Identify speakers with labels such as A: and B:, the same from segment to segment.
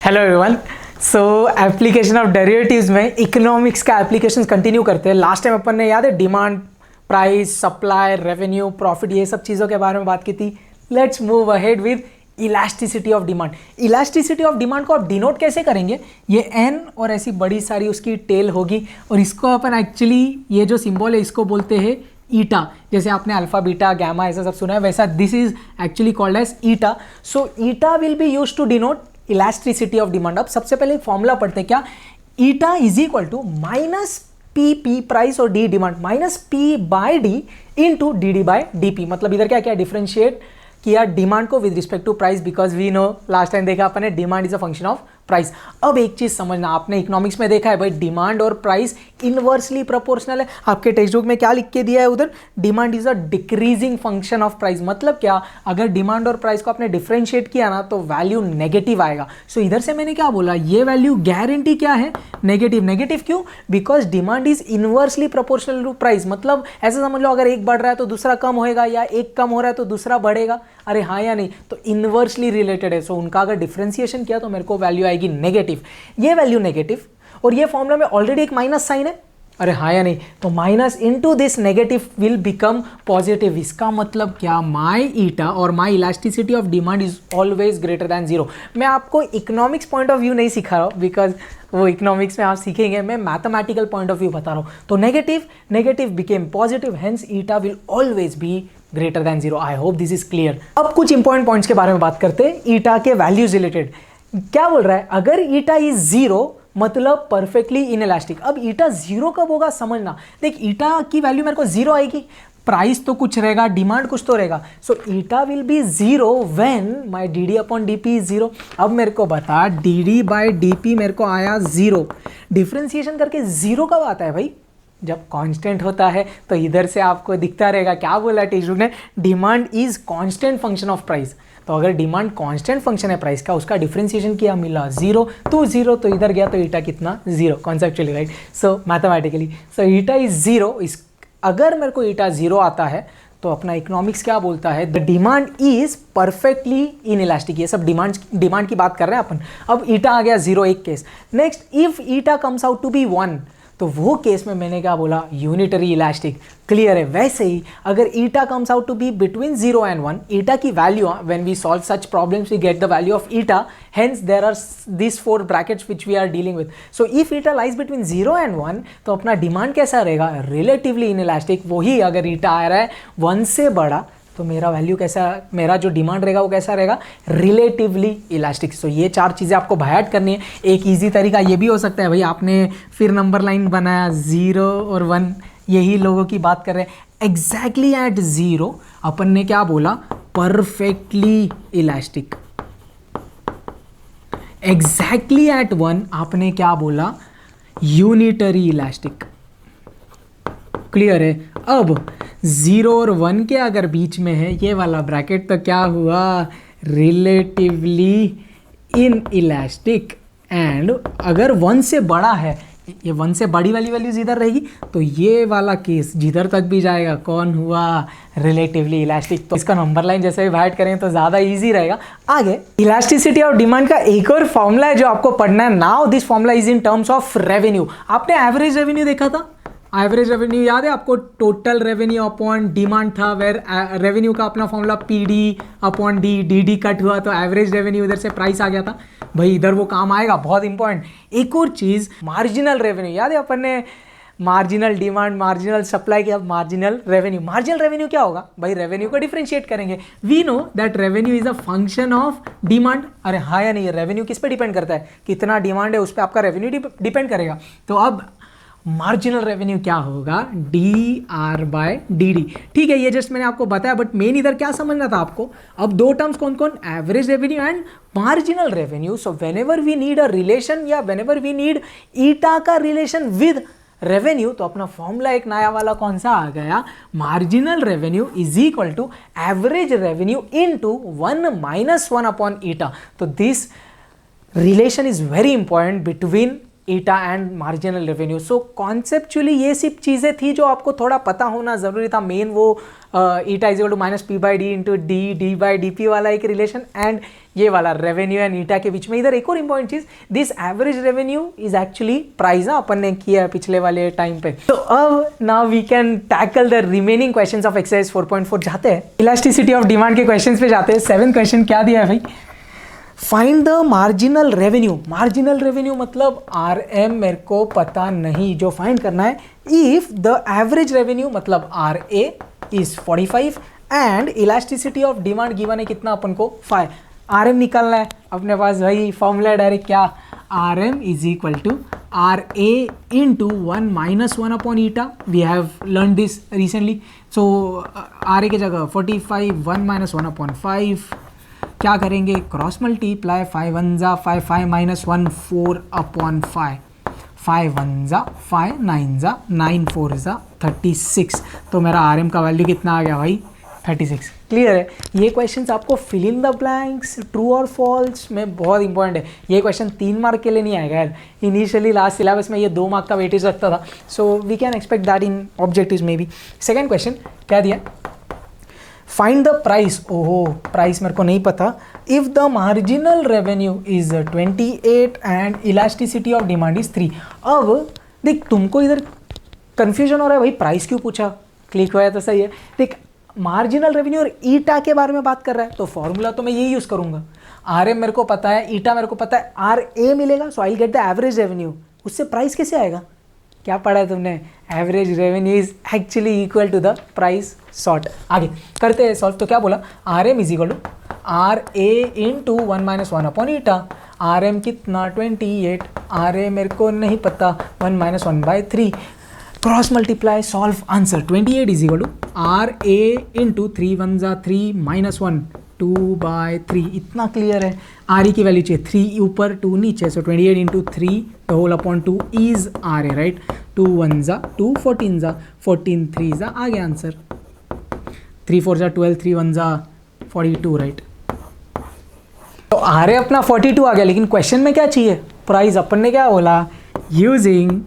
A: Hello everyone. So application of derivatives में economics का applications continue करते हैं। लास्ट टाइम अपन ने याद है demand, price, supply, revenue, profit, ये सब चीज़ों के बारे में बात की थी। Let's move ahead with elasticity of demand. Elasticity of demand को आप डिनोट कैसे करेंगे? ये एन और ऐसी बड़ी सारी उसकी टेल होगी और इसको अपन एक्चुअली ये जो सिंबल है इसको बोलते हैं ईटा। जैसे आपने अल्फा, बीटा, गामा ऐसा सब सुना है, वैसा this is actually called as eta. So eta will be used to denote elasticity of demand. अब सबसे पहले एक फॉर्मूला पढ़ते हैं क्या? Eta is equal to minus P price और D demand minus P by D into D D by D P. मतलब इधर क्या क्या डिफरेंशिएट किया डिमांड को with respect to price, because we know last time देखा अपन ने demand is a function of price. अब एक चीज समझना, आपने इकोनॉमिक्स में देखा है भाई डिमांड और प्राइस इनवर्सली प्रोपोर्शनल है। आपके टेक्स्ट बुक में क्या लिख के दिया है उधर? Demand is a decreasing function of price. मतलब क्या? अगर डिमांड और प्राइस को आपने डिफरेंशिएट किया ना तो वैल्यू नेगेटिव आएगा। सो इधर से मैंने क्या बोला, ये वैल्यू गारंटी क्या है? नेगेटिव। नेगेटिव क्यों? Because demand is inversely proportional to price. मतलब ऐसा समझ लो, अगर एक बढ़ रहा है तो दूसरा कम होएगा, या एक कम हो रहा है तो दूसरा बढ़ेगा। अरे हाँ या नहीं? तो इनवर्सली रिलेटेड है। सो उनका अगर डिफरेंशिएशन किया तो मेरे को वैल्यू आएगी नेगेटिव। ये वैल्यू नेगेटिव और ये फॉर्मूला में ऑलरेडी एक माइनस साइन है। अरे हाँ या नहीं? तो minus into this negative will become positive. इसका मतलब क्या? माई ईटा और my elasticity of demand is always greater than zero. मैं आपको इकोनॉमिक्स पॉइंट ऑफ व्यू नहीं सिखा रहा हूँ, बिकॉज वो इकोनॉमिक्स में आप सीखेंगे, मैं मैथमेटिकल पॉइंट ऑफ व्यू बता रहा हूँ। तो negative became positive, hence eta will always be greater than zero. I hope this is clear. अब कुछ इंपॉर्टेंट पॉइंट्स के बारे में बात करते हैं ईटा के वैल्यूज रिलेटेड। क्या बोल रहा है? अगर ईटा इज जीरो मतलब परफेक्टली इनइलास्टिक। अब ईटा जीरो कब होगा समझना। देख, ईटा की वैल्यू मेरे को जीरो आएगी, प्राइस तो कुछ रहेगा, डिमांड कुछ तो रहेगा। So eta will be zero when my D D upon D P is zero. अब मेरे को बता, D D by D P मेरे को आया जीरो। डिफ्रेंसिएशन करके जीरो कब आता है भाई? जब कांस्टेंट होता है। तो इधर से आपको दिखता रहेगा क्या बोला टेक्स्ट बुक ने, demand is constant function of price. तो अगर डिमांड कांस्टेंट फंक्शन है प्राइस का, उसका डिफरेंशिएशन किया, मिला जीरो, तो जीरो तो इधर गया तो ईटा कितना? Zero. Conceptually right, so mathematically. So eta is zero. अगर मेरे को ईटा जीरो आता है तो अपना इकोनॉमिक्स क्या बोलता है? The demand is perfectly inelastic. ये सब डिमांड की बात कर रहे हैं अपन। अब ईटा आ गया जीरो, एक case. Next, if eta comes out to be one, तो वो केस में मैंने क्या बोला? Unitary elastic. क्लियर है? वैसे ही अगर eta comes out to be between 0 and 1, eta की value, when we solve such problems we get the value of eta, hence there are this 4 brackets which we are dealing with. So if eta lies between 0 and 1, तो अपना demand कैसा रहेगा? Relatively inelastic. वही अगर ईटा आ रहा है 1 से बड़ा, तो मेरा वैल्यू कैसा, मेरा जो डिमांड रहेगा वो कैसा रहेगा? Relatively elastic. सो ये 4 चीज़ें आपको बायहार्ट करनी है। एक इजी तरीका ये भी हो सकता है भाई, आपने फिर नंबर लाइन बनाया 0 और 1, यही लोगों की बात कर रहे हैं। एग्जैक्टली एट 0 अपन ने क्या बोला? Perfectly elastic. एग्जैक्टली एट 1 आपने क्या बोला? Unitary elastic. क्लियर है? अब 0 और 1 के अगर बीच में है ये वाला ब्रैकेट, तो क्या हुआ? Relatively in elastic. एंड अगर 1 से बड़ा है, ये 1 से बड़ी वाली वैल्यूज इधर रहेगी, तो ये वाला केस जिधर तक भी जाएगा कौन हुआ? Relatively elastic. तो इसका नंबर लाइन जैसे भी वाइट करें तो ज़्यादा इजी रहेगा। आगे इलास्टिसिटी ऑफ डिमांड का एक और फॉर्मूला है जो आपको पढ़ना है। Now this formula is in terms of revenue. आपने एवरेज रेवेन्यू देखा था? एवरेज रेवेन्यू याद है आपको? टोटल रेवेन्यू अपॉन डिमांड था, वेर रेवेन्यू का अपना formula P D upon D, D D cut हुआ तो एवरेज रेवेन्यू, इधर से प्राइस आ गया था भाई। इधर वो काम आएगा, बहुत इंपॉर्टेंट। एक और चीज़, मार्जिनल रेवेन्यू। याद है अपन ने मार्जिनल डिमांड, मार्जिनल सप्लाई किया, मार्जिनल रेवेन्यू। मार्जिनल रेवेन्यू क्या होगा भाई? रेवेन्यू को डिफरेंशिएट करेंगे। We know that revenue is a function of demand. अरे हाँ या नहीं? रेवेन्यू किस पे डिपेंड करता है? कितना डिमांड है उस पर आपका रेवेन्यू डिपेंड करेगा। तो अब मार्जिनल रेवेन्यू क्या होगा? D R by D D. ठीक है, ये जस्ट मैंने आपको बताया, बट मेन इधर क्या समझना था आपको? अब 2 टर्म्स कौन कौन? Average revenue and marginal revenue. So whenever we need a relation, या व्हेनेवर वी नीड ईटा का रिलेशन विद रेवेन्यू, तो अपना फॉर्मूला एक नया वाला कौन सा आ गया? Marginal revenue is equal to average revenue into 1 - 1 upon eta. तो this relation is very important between eta and marginal revenue. So conceptually ये सिर्फ चीज़ें थी जो आपको थोड़ा पता होना ज़रूरी था। मेन वो eta is equal to minus P by D into D, D by D P वाला एक रिलेशन, एंड ये वाला रेवेन्यू एंड ईटा के बीच में। इधर एक और इंपॉर्टेंट चीज़, this average revenue is actually price अपन ने किया है पिछले वाले टाइम पे। तो अब now we can tackle the remaining questions of exercise 4.4। जाते हैं इलास्टिसिटी ऑफ डिमांड के क्वेश्चंस पे जाते हैं। 7th क्वेश्चन क्या दिया है भाई, find the marginal revenue. Marginal revenue मतलब आर एम मेरे को पता नहीं, जो फाइंड करना है इफ द एवरेज रेवेन्यू मतलब are A is 45 and elasticity of demand given है कितना अपन को 5। आर एम निकालना है अपने पास भाई, फॉर्मूला डायरेक्ट क्या, R M is equal to R A into 1 minus 1 upon eta. We have learn this recently. So R A की जगह 45 1 माइनस 1 अपॉन 5, क्या करेंगे क्रॉस मल्टीप्लाई, 5 1 जा 5, 5 माइनस 1 4 अपॉन 5, 5 1 जा 5, 9 जा 9, 4 जा 36। तो मेरा आर एम का वैल्यू कितना आ गया भाई 36। क्लियर है। ये क्वेश्चंस आपको fill in the blanks true और फॉल्स में बहुत इंपॉर्टेंट है। ये क्वेश्चन 3 मार्क के लिए नहीं आएगा यार, इनिशियली लास्ट सिलेबस में ये 2 मार्क का वेटेज रखता था। So we can expect that in objectives में भी। सेकेंड क्वेश्चन क्या दिया, फाइंड द प्राइस। ओहो प्राइस मेरे को नहीं पता। If the marginal revenue is 28 and elasticity of demand is 3। अब देख तुमको इधर कंफ्यूजन हो रहा है भाई प्राइस क्यों पूछा, क्लिक हुआ है तो सही है। देख मार्जिनल रेवेन्यू और ईटा के बारे में बात कर रहा है, तो फॉर्मूला तो मैं यही यूज़ करूंगा। आर एम मेरे को पता है, ईटा मेरे को पता है, आर ए मिलेगा, so I will get the average revenue. उससे प्राइस कैसे आएगा, क्या पढ़ा है तुमने, average revenue is actually equal to the price short. आगे करते हैं सॉल्व। तो क्या बोला, R M is equal to R A into 1 minus 1 upon eta. R M कितना 28, आर ए मेरे को नहीं पता, 1 minus 1 by 3, cross multiply solve answer. 28 is equal to R A into 3 1 जा 3 माइनस 1 2 बाई 3। इतना क्लियर है। आर ई की value चाहिए 3 ऊपर 2 नीचे, so 28 into 3 the whole upon 2 is R A, right. 2 1 जा 2, 14 जा 14, 3 जा आ गया आंसर। 3 4 जा 12, 3 1 जा 42, राइट। तो आर ए अपना 42 आ गया, लेकिन क्वेश्चन में क्या चाहिए, प्राइस। अपन ने क्या बोला, using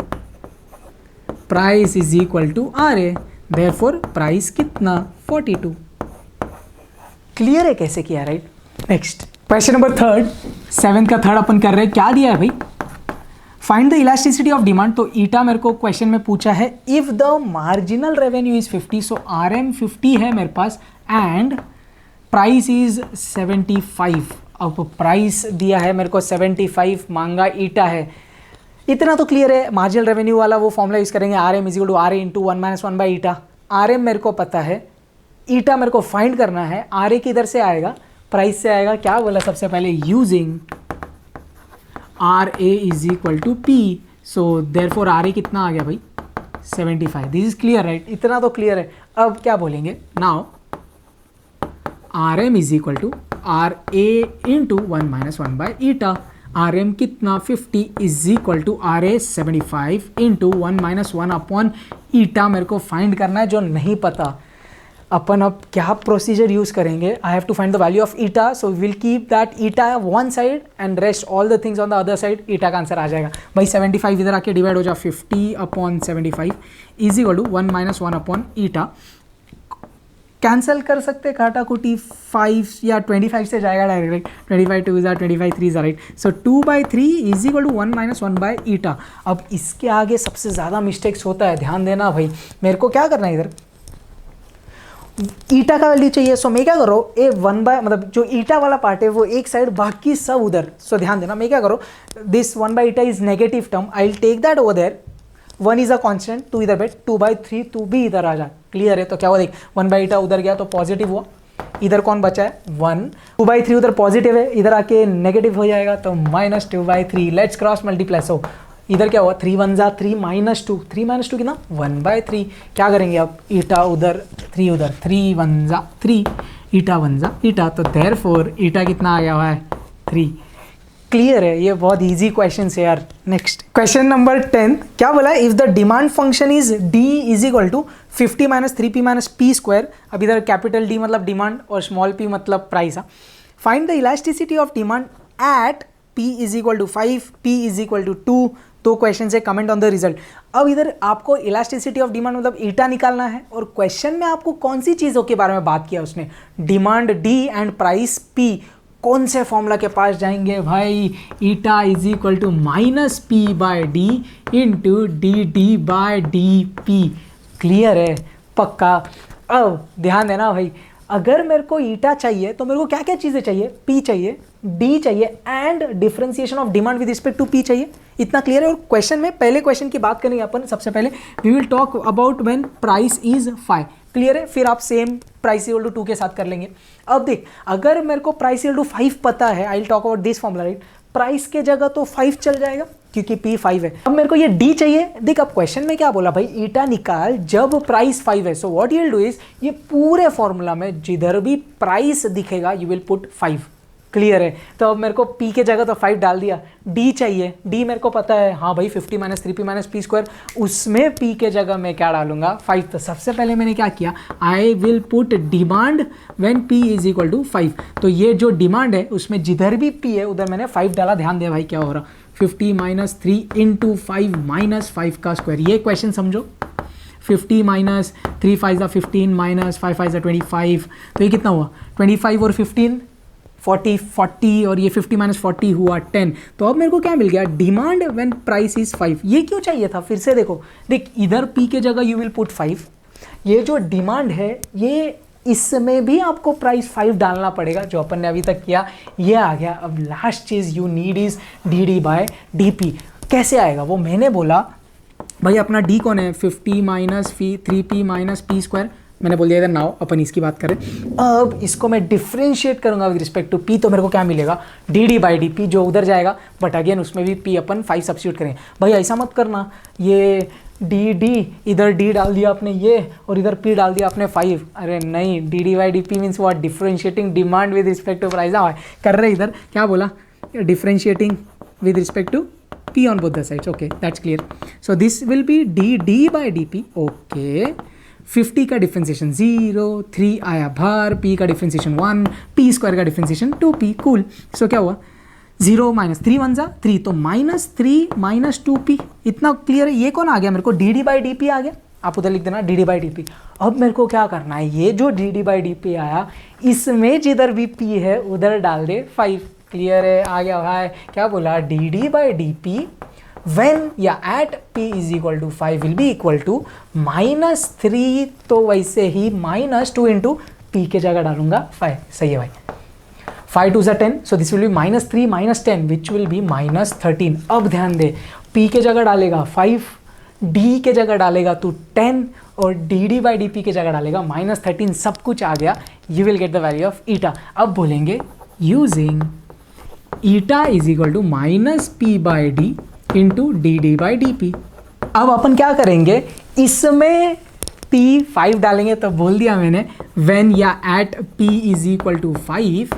A: price is equal to R A, therefore price कितना 42। क्लियर है कैसे किया, right. Next question number 3, 7th का थर्ड अपन कर रहे हैं। क्या दिया है भाई, find the elasticity of demand. तो ईटा मेरे को क्वेश्चन में पूछा है if the marginal revenue is 50, so R M 50 है मेरे पास एंड प्राइस इज 75। अब प्राइस दिया है मेरे को 75, मांगा ईटा है। इतना तो क्लियर है, मार्जिनल रेवेन्यू वाला वो फॉर्मूला यूज करेंगे, R M is equal to R A into 1 minus 1 by eta. R M मेरे को पता है, ईटा मेरे को फाइंड करना है। आर ए किधर से आएगा, प्राइस से आएगा। क्या बोला सबसे पहले, using R A is equal to P, so therefore R A कितना आ गया भाई 75। This is clear, right. इतना तो क्लियर है। अब क्या बोलेंगे, now R M is equal to R A into 1 minus 1 by eta. R M कितना 50 is equal to R A 75 into 1 minus 1 upon eta मेरे को फाइंड करना है, जो नहीं पता। अपन अब क्या प्रोसीजर यूज करेंगे, I have to find the value of eta, so will keep that eta one side and rest all the things on the other side. Eta का आंसर आ जाएगा भाई 75 इधर आके डिवाइड हो जाए 50 upon 75 is equal to 1 minus 1 upon eta. Cancel कर सकते काटा कुटी 5 या 25 से जाएगा डायरेक्ट, 25 2 जा 25 3 जा, right. So 2 by 3 is equal to 1 minus 1 by eta. अब इसके आगे सबसे ज़्यादा मिस्टेक्स होता है, ध्यान देना भाई। मेरे को क्या करना है, इधर ईटा का वैल्यू चाहिए, सो मैं क्या करो, ए 1 बाय मतलब जो ईटा वाला पार्ट है वो एक साइड, बाकी सब उधर। सो ध्यान देना, मैं क्या करो, this 1 by eta is negative term, I will take that over there. 1 is a constant, 2 इधर बैठ, 2 बाई 3 2 भी इधर आ जा। क्लियर है। तो क्या हुआ देख, 1 बाई ईटा उधर गया तो पॉजिटिव हुआ, इधर कौन बचा है 1, 2 बाई 3 उधर पॉजिटिव है, इधर आके नेगेटिव हो जाएगा तो minus 2 by 3। Let's cross multiply. So इधर क्या हुआ 3 1 जा 3 माइनस 2, 3 माइनस 2 कितना 1 बाई 3। क्या करेंगे अब, ईटा उधर 3 उधर, 3 1 जा 3, ईटा 1 जा ईटा, तो देयरफॉर ईटा कितना आ गया हुआ है 3। क्लियर है, ये बहुत इजी क्वेश्चन है यार। नेक्स्ट क्वेश्चन नंबर 10 क्या बोला, if the demand function is D is equal to 50 minus 3p minus P square. अब इधर कैपिटल डी मतलब डिमांड और स्मॉल p मतलब price. Find the elasticity of demand at p is equal to 5, p is equal to 2, दो question है, comment on the result. अब इधर आपको इलास्टिसिटी ऑफ डिमांड मतलब ईटा निकालना है, और क्वेश्चन में आपको कौन सी चीज़ों के बारे में बात किया उसने, demand D and price P. कौन से फॉर्मूला के पास जाएंगे भाई, eta is equal to minus P by D into D D by D P. Clear है, पक्का। अब ध्यान देना भाई, अगर मेरे को ईटा चाहिए तो मेरे को क्या क्या चीज़ें चाहिए, पी चाहिए, डी चाहिए and differentiation of demand with respect to P चाहिए। इतना क्लियर है। और क्वेश्चन में पहले क्वेश्चन की बात करेंगे अपन। सबसे पहले we will talk about when price is 5। Clear है, फिर आप सेम प्राइस इक्वल टू 2 के साथ कर लेंगे। अब देख, अगर मेरे को प्राइस इक्वल टू 5 पता है, I will talk about this formula, right. Price के जगह तो 5 चल जाएगा क्योंकि P 5 है। अब मेरे को ये D चाहिए। देख, अब क्वेश्चन में क्या बोला भाई, ईटा निकाल जब प्राइस 5 है। So what you will do is, ये पूरे फॉर्मूला में जिधर भी प्राइस दिखेगा यू विल पुट 5। क्लियर है। तो अब मेरे को P के जगह तो 5 डाल दिया। D चाहिए, D मेरे को पता है, हाँ भाई 50 minus 3P minus P square, उसमें P के जगह मैं क्या डालूंगा, 5। तो सबसे पहले मैंने क्या किया, I will put demand when P is equal to 5। तो ये जो डिमांड है उसमें जिधर भी P है उधर मैंने 5 डाला। ध्यान दिया भाई क्या हो रहा, 50 माइनस 3 इंटू 5 माइनस 5 का स्क्वायर। ये क्वेश्चन समझो, 50 माइनस 3 5 15 माइनस 5 5 25। तो ये कितना हुआ, 25 और 15 40 और ये 50 माइनस 40 हुआ 10। तो अब मेरे को क्या मिल गया, डिमांड व्हेन प्राइस इज 5। ये क्यों चाहिए था, फिर से देखो, देख इधर P के जगह यू विल पुट 5। ये जो डिमांड है ये इसमें भी आपको प्राइस 5 डालना पड़ेगा, जो अपन ने अभी तक किया, ये आ गया। अब लास्ट चीज़ you need is D D by D P. कैसे आएगा वो, मैंने बोला भाई अपना D कौन है, 50 minus 3P minus P square. मैंने बोल दिया इधर नाउ अपन इसकी बात करें। अब इसको मैं डिफ्रेंशिएट करूंगा विद रिस्पेक्ट टू P, तो मेरे को क्या मिलेगा, D D by D P, जो उधर जाएगा, बट अगेन उसमें भी P अपन 5 सब्स्टिट्यूट करेंगे। भाई ऐसा मत करना, ये डी डी इधर D डाल दिया आपने ये, और इधर P डाल दिया आपने 5। अरे नहीं, D D by D P means what, differentiating demand with respect to price. कर रहे इधर क्या बोला, differentiating with respect to P on both the sides. Okay, that's clear. So this will be dd by dp. Okay, 50 का differentiation 0, 3 आया बाहर, P का differentiation 1, P square का डिफ्रेंसिएशन 2P। कूल। सो क्या हुआ, 0 माइनस 3 1 3, तो माइनस 3 माइनस 2P। इतना clear है। ये कौन आ गया मेरे को, D D by D P आ गया। आप उधर लिख देना D D by D P. अब मेरे को क्या करना है, ये जो D D by D P आया इसमें जिधर भी P है उधर डाल दे 5। क्लियर है, आ गया भाई। क्या बोला, D D by D P when या at P is equal to 5 will be equal to -3, तो वैसे ही -2 इंटू P के जगह डालूंगा 5। सही है भाई, 5 2 10, so this will be -3 -10 which will be -13। अब ध्यान दे, P के जगह डालेगा 5, D के जगह डालेगा तू 10, और D D by D P के जगह डालेगा -13। सब कुछ आ गया, you will get the value of eta. अब बोलेंगे using eta is equal to -P by D into D D by D P. अब अपन क्या करेंगे, इसमें P 5 डालेंगे। तो बोल दिया मैंने व्हेन या at P is equal to 5,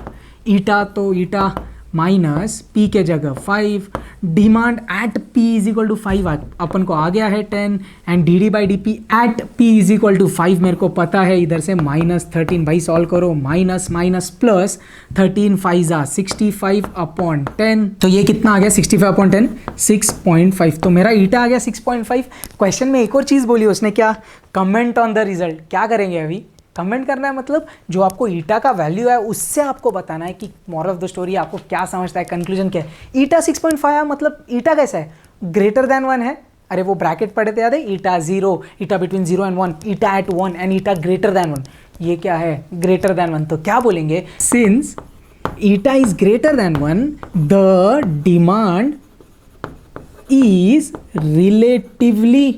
A: eta तो ईटा माइनस P के जगह 5, demand at P is equal to 5 अपन को आ गया है 10, and D D by D P at P is equal to 5 मेरे को पता है, इधर से -13। भाई सॉल्व करो, माइनस माइनस प्लस 13 5 जा 65 अपॉन 10। तो ये कितना आ गया, 65 अपॉन 10 6.5। तो मेरा ईटा आ गया 6.5। क्वेश्चन में एक और चीज़ बोली उसने, क्या, कमेंट ऑन द रिजल्ट। क्या करेंगे अभी, कमेंट करना है, मतलब जो आपको ईटा का वैल्यू है उससे आपको बताना है कि मोरल ऑफ द स्टोरी आपको क्या समझता है, कंक्लूजन क्या है। ईटा 6.5 है, मतलब ईटा कैसा है, ग्रेटर देन 1 है। अरे वो ब्रैकेट पढ़े थे याद है, eta 0, eta between 0 and 1, eta at 1 and eta greater than 1। ये क्या है, ग्रेटर देन 1। तो क्या बोलेंगे, since eta is greater than 1 the demand is relatively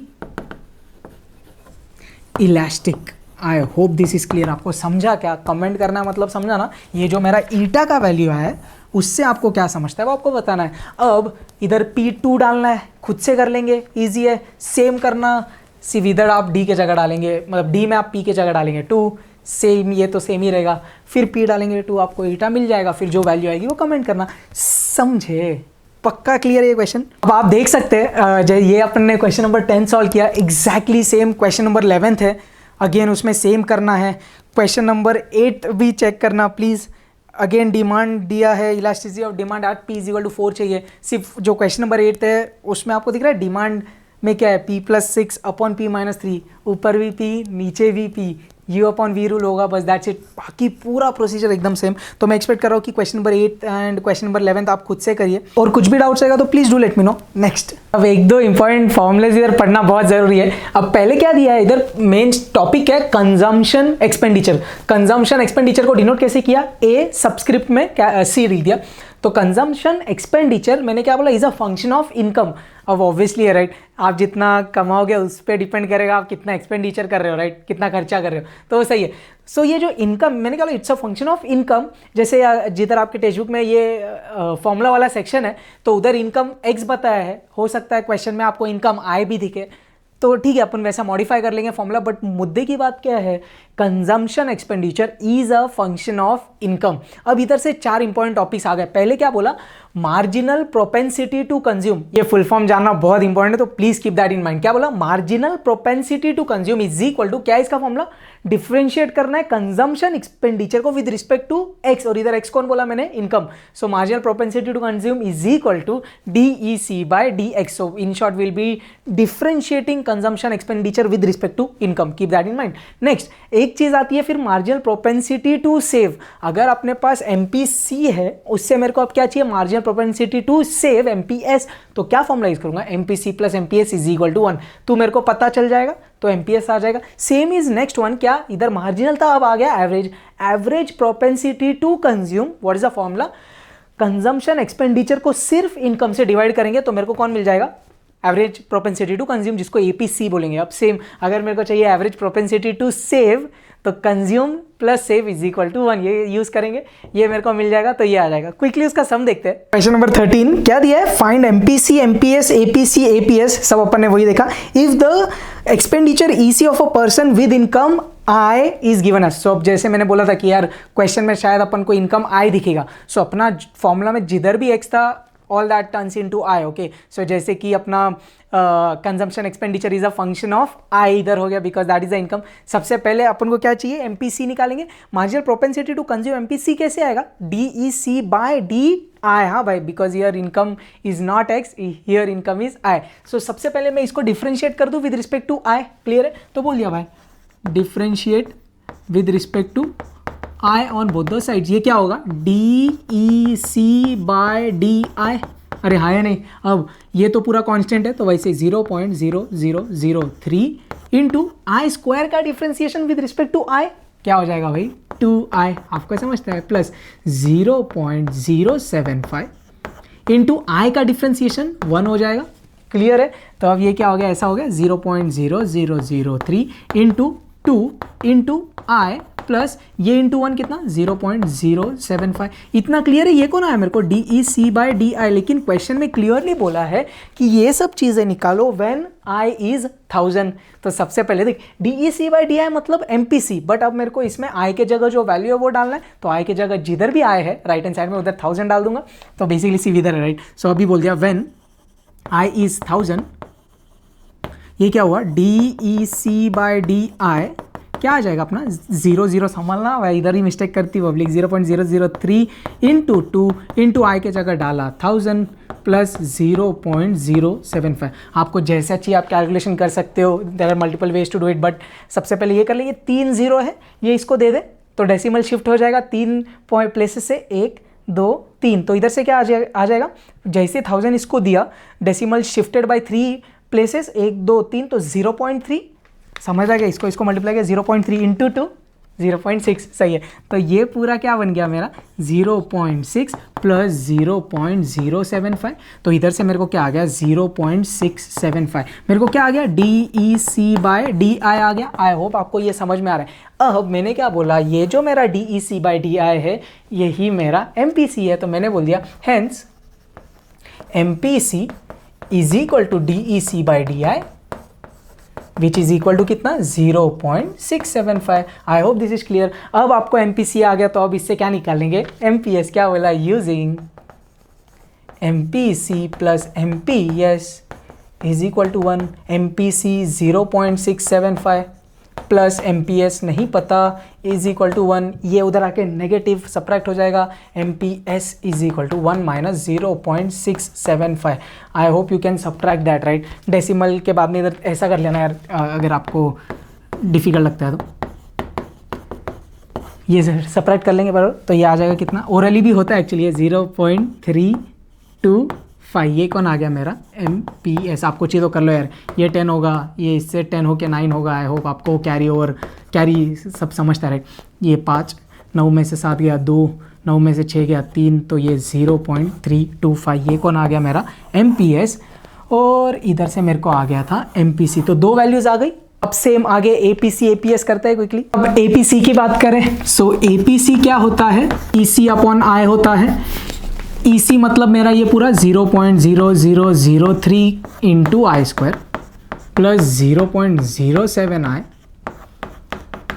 A: elastic. I hope this is clear. आपको समझा क्या, कमेंट करना है मतलब समझा ना। ये जो मेरा ईटा का वैल्यू है उससे आपको क्या समझता है वो आपको बताना है। अब इधर P2 डालना है, खुद से कर लेंगे, इजी है। सेम करना, सिर्फ इधर आप D के जगह डालेंगे, मतलब D में आप P के जगह डालेंगे 2, सेम, ये तो सेम ही रहेगा। फिर P डालेंगे 2, आपको ईटा मिल जाएगा। फिर जो वैल्यू आएगी वो कमेंट करना, समझे, पक्का क्लियर ये क्वेश्चन। अब आप देख सकते हैं ये अपन ने क्वेश्चन नंबर 10 सॉल्व किया, एग्जैक्टली सेम क्वेश्चन नंबर 11 है। अगेन उसमें सेम करना है। क्वेश्चन नंबर 8 भी चेक करना प्लीज़, अगेन डिमांड दिया है, elasticity of demand at P is equal to 4 चाहिए। सिर्फ जो क्वेश्चन नंबर 8 है उसमें आपको दिख रहा है डिमांड में क्या है, P plus 6 upon P minus 3, ऊपर भी पी नीचे भी P, U upon V rule होगा, बस दैट्स इट। बाकी पूरा प्रोसीजर एकदम सेम। तो मैं एक्सपेक्ट कर रहा हूँ कि question number 8 and question number 11 आप खुद से करिए, और कुछ भी डाउट्स आएगा तो please do let me no. Next, अब एक दो इंपॉर्टेंट फॉर्मुलेज इधर पढ़ना बहुत जरूरी है। अब पहले क्या दिया है इधर, मेन टॉपिक है कंजम्पशन एक्सपेंडिचर। कंजम्पशन एक्सपेंडिचर को डिनोट कैसे किया, ए सबस्क्रिप्ट में सी लिख दिया। तो कंजम्पशन एक्सपेंडिचर मैंने क्या बोला, is a function of income. अब ऑब्वियसली है राइट, आप जितना कमाओगे उस पर डिपेंड करेगा आप कितना एक्सपेंडिचर कर रहे हो, राइट, कितना खर्चा कर रहे हो, तो सही है। सो ये जो इनकम मैंने कहा it's a function of income. जैसे जिधर आपके टेक्स्ट बुक में ये फॉर्मूला वाला सेक्शन है तो उधर इनकम एक्स बताया है, हो सकता है क्वेश्चन में आपको इनकम आई भी दिखे, तो ठीक है अपन वैसा मॉडिफाई कर लेंगे फॉर्मूला। बट मुद्दे की बात क्या है, consumption expenditure is a function of income. अब इधर से 4 इंपॉर्टेंट टॉपिक्स आ गए। पहले क्या बोला, मार्जिनल प्रोपेंसिटी टू कंज्यूम, ये फुल फॉर्म जानना बहुत इंपॉर्टेंट है तो please keep that in mind. क्या बोला, marginal propensity to consume is equal to, क्या इसका फॉर्मूला, डिफरेंशिएट करना है कंजम्पशन एक्सपेंडिचर को विद रिस्पेक्ट टू एक्स, और इधर एक्स कौन बोला मैंने, income. So marginal propensity to consume is equal to DEC by DX। So in short will be differentiating consumption expenditure with respect to income, keep that in mind. Next एक चीज आती है फिर मार्जिनल प्रोपेंसिटी टू सेव। अगर अपने पास MPC है उससे मेरे को अब क्या चाहिए, marginal propensity to save MPS। तो क्या फॉर्मूला यूज करूंगा, MPC plus MPS is equal to 1। तो मेरे को पता चल जाएगा तो MPS आ जाएगा। सेम इज नेक्स्ट वन, क्या इधर मार्जिनल था अब आ गया average. Average propensity to consume, what is the formula, consumption expenditure को सिर्फ इनकम से डिवाइड करेंगे तो मेरे को कौन मिल जाएगा, एवरेज प्रोपेंसिटी टू कंज्यूम, जिसको APC बोलेंगे। अब सेम अगर मेरे को चाहिए एवरेज प्रोपेंसिटी टू सेव तो consume plus save is equal to 1, ये यूज करेंगे, ये मेरे को मिल जाएगा तो ये आ जाएगा। क्विकली उसका सम देखते हैं। क्वेश्चन नंबर 13 क्या दिया है, find MPC MPS APC APS, सब अपन ने वही देखा। If the expenditure EC of a person with income I is given us. So अब जैसे मैंने बोला था कि यार क्वेश्चन में शायद अपन को इनकम I दिखेगा, सो अपना फॉर्मूला में जिधर भी X था all that turns into I, okay. So जैसे कि अपना consumption expenditure is a function of I इधर हो गया because that is the income. सबसे पहले अपन को क्या चाहिए, MPC निकालेंगे। Marginal propensity to consume MPC कैसे आएगा, DEC बाय DI, हाँ भाई, because here income is not X, here income is I। So सबसे पहले मैं इसको डिफरेंशिएट कर दूं with respect to I, clear है, तो बोल दिया भाई differentiate with respect to I on both the sides. ये क्या होगा, DEC बाय DI, अरे हाँ या नहीं, अब ये तो पूरा कांस्टेंट है तो वैसे 0.0003 इंटू आई स्क्वायर का differentiation with respect to I क्या हो जाएगा भाई, 2I, आपको समझता है, प्लस 0.075 इंटू I का डिफ्रेंसिएशन 1 हो जाएगा, क्लियर है। तो अब ये क्या हो गया, ऐसा हो गया 0.0003 इंटू 2 इंटू I प्लस ये इंटू 1 कितना 0.075, इतना क्लियर है। ये कौन आया मेरे को, DEC बाय DI। लेकिन क्वेश्चन में क्लियरली बोला है कि ये सब चीजें निकालो व्हेन I इज 1000। तो सबसे पहले देख DEC बाय DI मतलब MPC, बट अब मेरे को इसमें I के जगह जो वैल्यू है वो डालना है, तो I के जगह जिधर भी I है राइट हैंड साइड में उधर 1000 डाल दूंगा, तो बेसिकली सी इधर है राइट। सो अभी बोल दिया व्हेन I इज 1000, ये क्या हुआ DEC बाय DI क्या आ जाएगा अपना 00, संभालना भाई इधर ही मिस्टेक करती पब्लिक, 0.003 इंटू 2 इंटू I के जगह डाला 1000 प्लस 0.075। आपको जैसा चाहिए आप कैलकुलेशन कर सकते हो, there are multiple ways to do it, but सबसे पहले ये कर ले, ये 3 0 है, ये इसको दे दे तो डेसिमल शिफ्ट हो जाएगा 3 प्लेसेस से, 1 2 3, तो इधर से क्या आ जाएगा, जैसे 1000 इसको दिया डेसिमल शिफ्टेड बाय 3 प्लेसेस 1 2 3, तो 0.3, समझ आ गया, इसको मल्टीप्लाई किया 0.3 इंटू 2 0.6, सही है। तो ये पूरा क्या बन गया मेरा 0.6 प्लस 0.075, तो इधर से मेरे को क्या आ गया 0.675, मेरे को क्या आ गया DEC बाय DI आ गया। आई होप आपको ये समझ में आ रहा है। अब मैंने क्या बोला, ये जो मेरा DEC बाय DI है यही मेरा MPC है, तो मैंने बोल दिया hence MPC is equal to DEC by DI which is equal to कितना 0.675। I hope this is clear. अब आपको MPC आ गया तो अब इससे क्या निकालेंगे, MPS, क्या बोला, using MPC plus MPS is equal to 1, MPC 0.675 plus MPS नहीं पता इज इक्वल टू 1, ये उधर आके नेगेटिव सब्ट्रैक्ट हो जाएगा, MPS is equal to 1 minus 0.675। I hope you can subtract that right. Decimal के बाद में इधर ऐसा कर लेना यार, अगर आपको डिफ़िकल्ट लगता है तो ये सब्ट्रैक्ट कर लेंगे बराबर, तो ये आ जाएगा कितना, ओरली भी होता है एक्चुअली, 0.325। ये कौन आ गया मेरा MPS। आपको चाहिए तो कर लो यार, ये 10 होगा, ये इससे 10 होके 9 होगा। आई होप आपको कैरी सब समझता है राइट। ये 5, 9 में से 7 गया 2, 9 में से 6 गया 3, तो ये 0.325 ये कौन आ गया मेरा MPS। और इधर से मेरे को आ गया था MPC, तो 2 वैल्यूज़ आ गई। अब सेम आगे APC APS करते हैं क्विकली। अब APC की बात करें, सो APC क्या होता है, EC अपॉन I होता है। EC मतलब मेरा ये पूरा 0.0003 into I square plus 0.07 I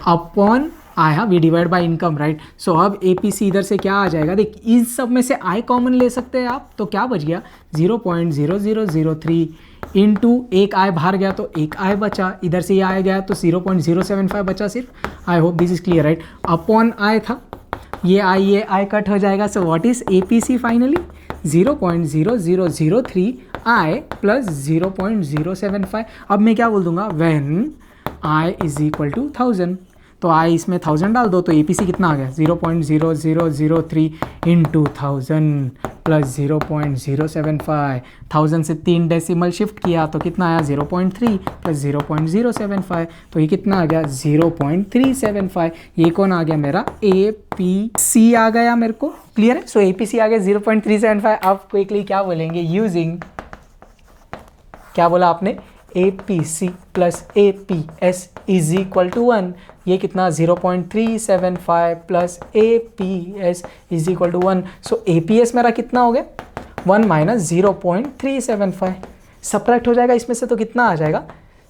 A: upon I, हाँ we divide by income right. So अब APC इधर से क्या आ जाएगा, देख इस सब में से I कॉमन ले सकते हैं आप, तो क्या बच गया 0.0003 इंटू एक I बाहर गया तो एक I बचा, इधर से ये आ गया तो 0.075 बचा सिर्फ। I hope this is clear right. Upon I था, ये I कट हो जाएगा। So what is APC finally 0.0003 I plus 0.075। अब मैं क्या बोल दूंगा, when I is equal to 1000, तो I इसमें 1000 डाल दो, तो APC कितना आ गया 0.0003 इंटू 1000 प्लस 0.075। 1000 से 3 डेसिमल शिफ्ट किया तो कितना आया 0.3 प्लस 0.075, तो ये कितना आ गया 0.375। ये कौन आ गया मेरा APC आ गया मेरे को, क्लियर है। सो APC आ गया 0.375। आप क्विकली क्या बोलेंगे, यूजिंग क्या बोला आपने, APC plus APS is equal to 1। ये कितना 0.375 plus APS is equal to 1। So APS मेरा कितना हो गया 1 माइनस 0.375, सब्ट्रैक्ट हो जाएगा इसमें से, तो कितना आ जाएगा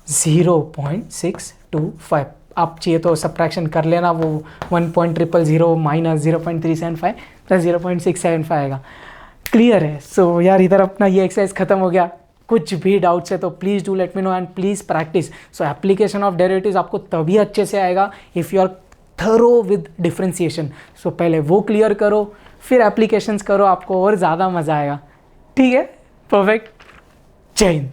A: 0.625। आप चाहिए तो सब्ट्रैक्शन कर लेना, वो 1.000 माइनस 0.375 प्लस 0.675 आएगा, क्लियर है। सो यार इधर अपना ये एक्सरसाइज खत्म हो गया। कुछ भी डाउट्स है तो please do let me know and please practice. So application of derivatives आपको तभी अच्छे से आएगा if you are thorough with differentiation. So पहले वो क्लियर करो, फिर एप्लीकेशंस करो, आपको और ज़्यादा मज़ा आएगा। ठीक है, परफेक्ट, जय हिंद।